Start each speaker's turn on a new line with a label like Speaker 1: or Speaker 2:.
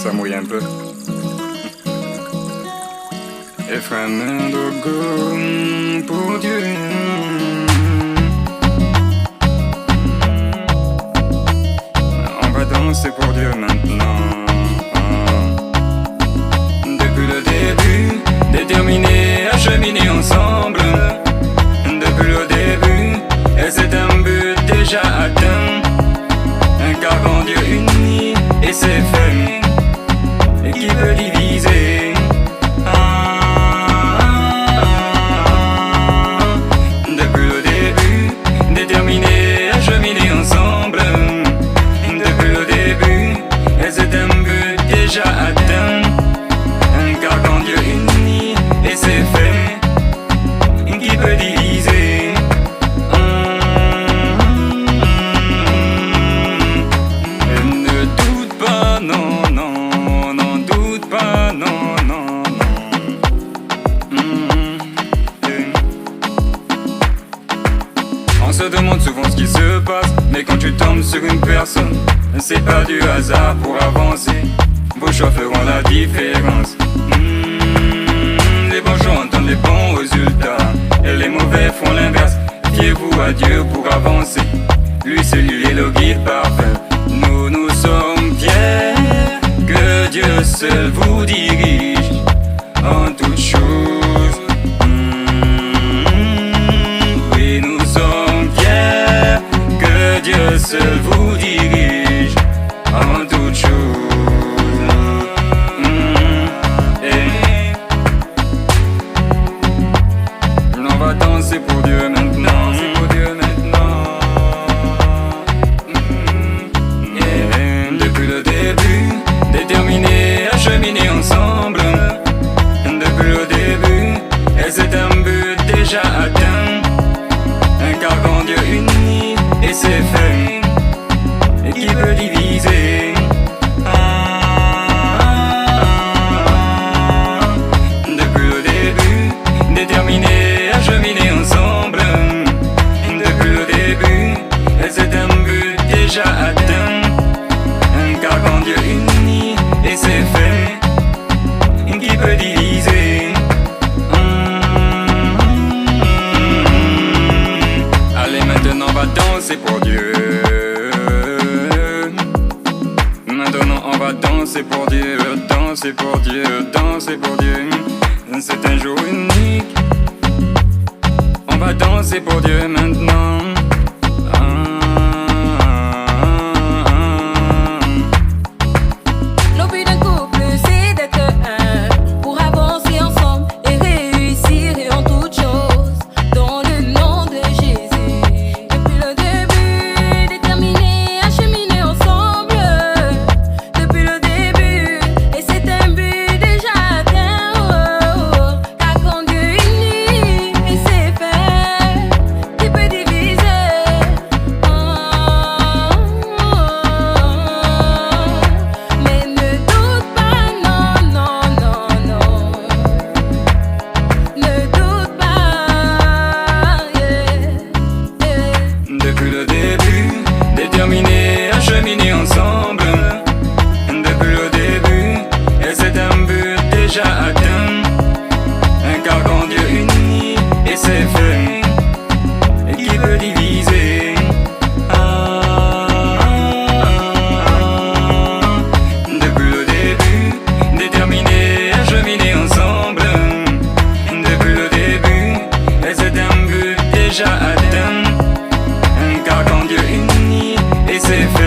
Speaker 1: Ça mouille un peu. Eframando go pour Dieu. On va danser pour Dieu maintenant. Depuis le début, déterminés à cheminer ensemble. Depuis le début, et c'est un but déjà atteint. Car quand Dieu unit, et c'est fait, et qui peut diviser? Depuis le début, déterminés à cheminer ensemble. Depuis le début, et c'est un but déjà atteint. Car quand Dieu unit, et c'est fait, qui peut diviser? Ne doute pas, non, non, n'en doute pas, non, non, non. On se demande souvent ce qui se passe, mais quand tu tombes sur une personne, c'est pas du hasard pour avancer. Vos choix feront la différence. Les bons choix entendent les bons résultats, et les mauvais font l'inverse. Fiez-vous à Dieu pour avancer. Lui seul est le guide parfait. Nous sommes fiers que Dieu seul vous dirige en toutes choses. Oui, nous sommes fiers que Dieu seul vous dirige en toutes choses. On va danser pour Dieu maintenant. Depuis le début, déterminés à cheminer ensemble. Depuis le début, et c'est un but déjà atteint. Car quand Dieu unit, et c'est fait, et qui peut diviser? Depuis le début, déterminés à cheminer ensemble. Depuis le début, et c'est un but déjà atteint. Car quand Dieu unit, et c'est fait, qui peut diviser? Allez, maintenant on va danser pour Dieu. Maintenant on va danser pour Dieu, danser pour Dieu, danser pour Dieu. C'est un jour unique. On va danser pour Dieu maintenant.
Speaker 2: Le but d'un couple, c'est d'être un pour avancer ensemble et réussir en toutes choses dans le nom de Jésus. Depuis le début, déterminés à cheminer ensemble. Depuis le début, et c'est un but déjà atteint. Car quand Dieu unit, et c'est fait, qui peut diviser? Mais ne doute pas, non, non, non, non. Ne doute pas,
Speaker 1: Depuis le début, déterminés à cheminer ensemble. Depuis le début, et c'est un but déjà atteint. Car quand Dieu unit, et c'est fait, et qui peut diviser? Depuis le début, déterminés à cheminer ensemble. Depuis le début, et c'est un but déjà atteint. Car quand Dieu unit, et c'est fait.